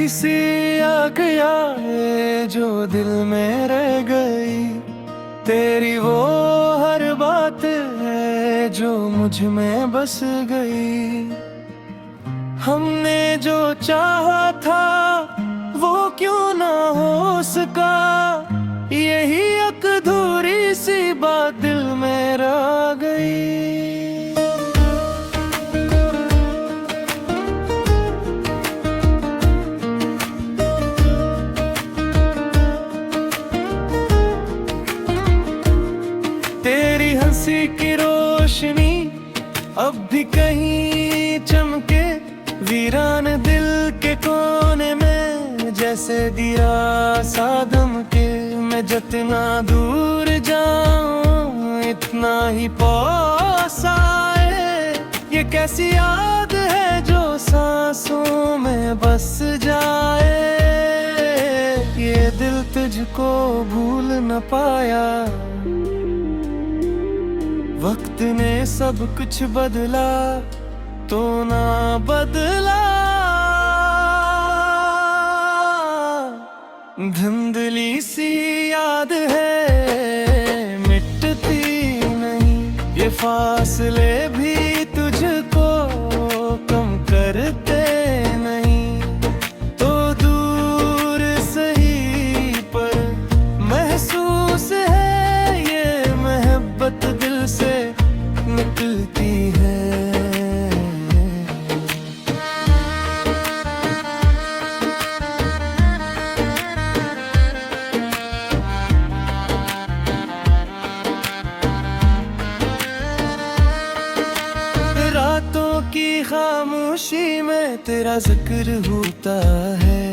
सी आग आए जो दिल में रह गई। तेरी वो हर बात है जो मुझ में बस गई। हमने जो चाहा था वो क्यों ना हो सका। यही एक अधूरी सी बात दिल में रह गई। तेरी हंसी की रोशनी अब भी कहीं चमके वीरान दिल के कोने में, जैसे दिया सादम के। मैं जितना दूर जाऊं इतना ही पास आए। ये कैसी याद है जो सांसों में बस जाए। ये दिल तुझको भूल न पाया। वक्त ने सब कुछ बदला तो ना बदला। धुंधली सी याद है मिटती नहीं। ये फासले भी तुझको कम करते नहीं। तो दूर सही पर महसूस है ये मोहब्बत दिल से निकलती है। रातों की खामोशी में तेरा जिक्र होता है।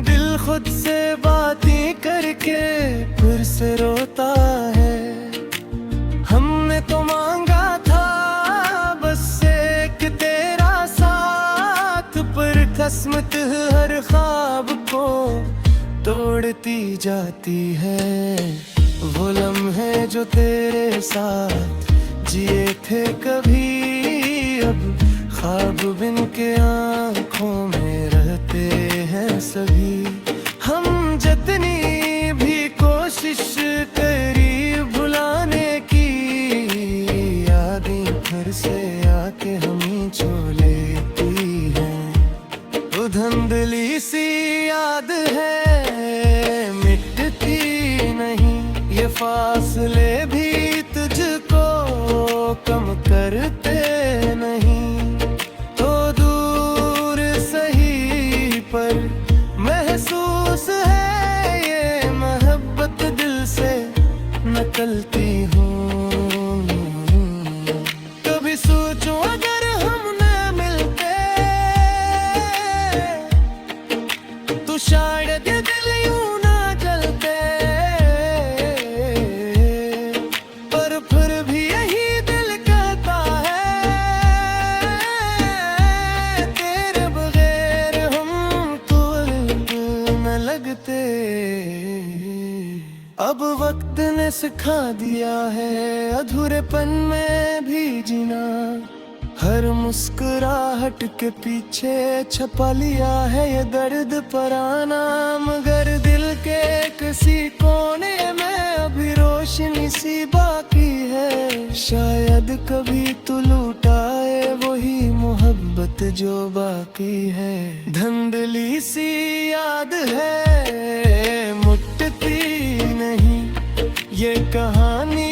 दिल खुद से बातें करके फिर से रोता है। हमने तो मांगा था बस एक तेरा साथ, पर किस्मत हर ख्वाब को तोड़ती जाती है। वो लम्हे जो तेरे साथ जिए थे कभी, अब ख्वाब बिन के आँखों में रहते हैं सभी। हम जितनी भी कोशिश करी भुलाने की, यादें फिर से आके हमें छू लेती हैं। वो धुंधली सी याद है मिटती नहीं। ये फासले भी तुझको कम करते नहीं। तो दूर सही पर महसूस है ये मोहब्बत दिल से निकलती हूँ। कभी सोचो अगर हम न मिलते तो शायद ये दिल यूं ना जलते। पर फिर भी यही दिल कहता है तेरे बगैर हम तो न लगते। अब वक्त ने सिखा दिया है अधूरेपन में भी जीना। हर मुस्कुराहट के पीछे छपा लिया है ये दर्द पराना। मगर दिल के किसी कोने में अभी रोशनी सी बाकी है। शायद कभी तू लुटाए वही मोहब्बत जो बाकी है। धुंधली सी याद है मिटती नहीं। ये कहानी